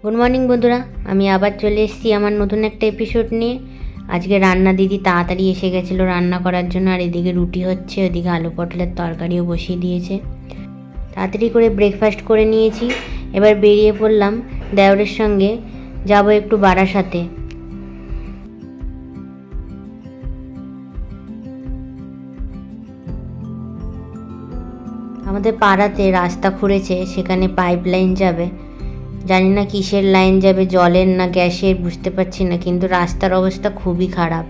Good morning বন্ধুরা, আমি আবার চলে এসেছি আমার নতুন একটা এপিসোড নিয়ে। আজকে রান্না দিদি তাড়াতাড়ি এসে গেছিলো রান্না করার জন্য, আর এদিকে রুটি হচ্ছে, ওদিকে আলু পটলের তরকারিও বসিয়ে দিয়েছে। তাড়াতাড়ি করে ব্রেকফাস্ট করে নিয়েছি। এবার বেরিয়ে পড়লাম দেওরের সঙ্গে, যাব একটু বারাসাতে। আমাদের পাড়াতে রাস্তা খুঁড়েছে, সেখানে পাইপ লাইন যাবে। জানি না কিসের লাইন যাবে, জলের না গ্যাসের বুঝতে পারছি না, কিন্তু রাস্তার অবস্থা খুবই খারাপ।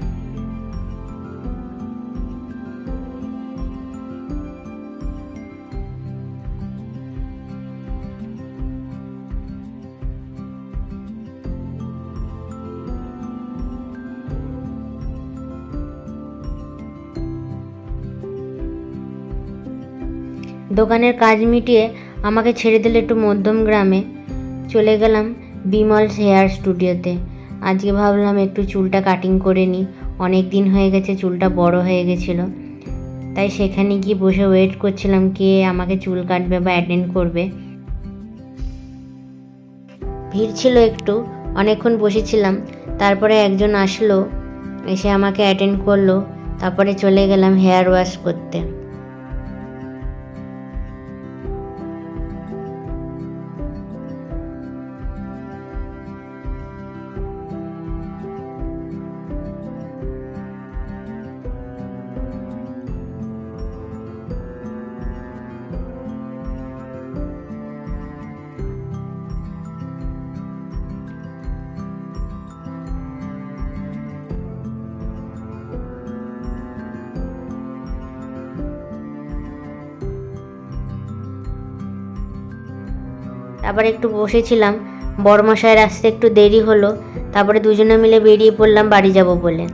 দোকানের কাজ মিটিয়ে আমাকে ছেড়ে দিলে একটু মধ্যম গ্রামে। চলে গেলাম বিমলস হেয়ার স্টুডিওতে। আজকে ভাবলাম একটু চুলটা কাটিং করে নিই, অনেক দিন হয়ে গেছে, চুলটা বড় হয়ে গেছিলো। তাই সেখানে গিয়ে বসে ওয়েট করছিলাম কে আমাকে চুল কাটবে বা অ্যাটেন্ড করবে। ভিড় ছিল একটু, অনেকক্ষণ বসেছিলাম। তারপরে একজন আসলো, এসে আমাকে অ্যাটেন্ড করলো। তারপরে চলে গেলাম হেয়ার ওয়াশ করতে। তারপর একটু বসেছিলাম, বড়মশাইয়ের আসতে একটু দেরি হলো। তারপরে দুজনে মিলে বেরিয়ে পড়লাম বাড়ি যাব বলে।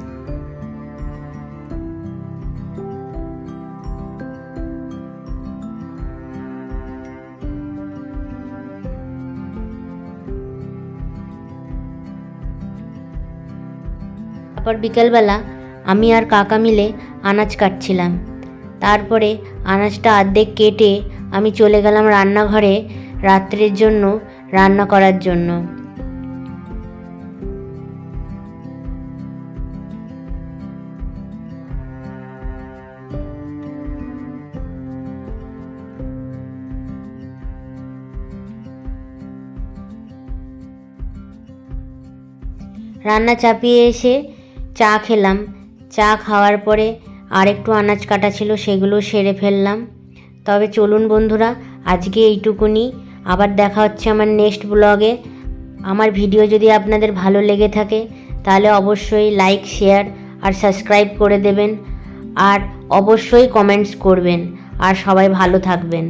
তারপর বিকেলবেলা আমি আর কাকা মিলে আনাজ কাটছিলাম। তারপরে আনাজটা অর্ধেক কেটে আমি চলে গেলাম রান্নাঘরে রাত্রের জন্য রান্না করার জন্য। রান্না চাপিয়ে এসে চা খেলাম। চা খাওয়ার পরে আর একটু আনাজ কাটা ছিল, সেগুলো সেরে ফেললাম। তবে চলুন বন্ধুরা, আজকে এইটুকুনি। আবার দেখা হচ্ছে আমার নেক্সট ব্লগে। আমার ভিডিও যদি আপনাদের ভালো লেগে থাকে তাহলে অবশ্যই লাইক, শেয়ার আর সাবস্ক্রাইব করে দেবেন, আর অবশ্যই কমেন্টস করবেন, আর সবাই ভালো থাকবেন।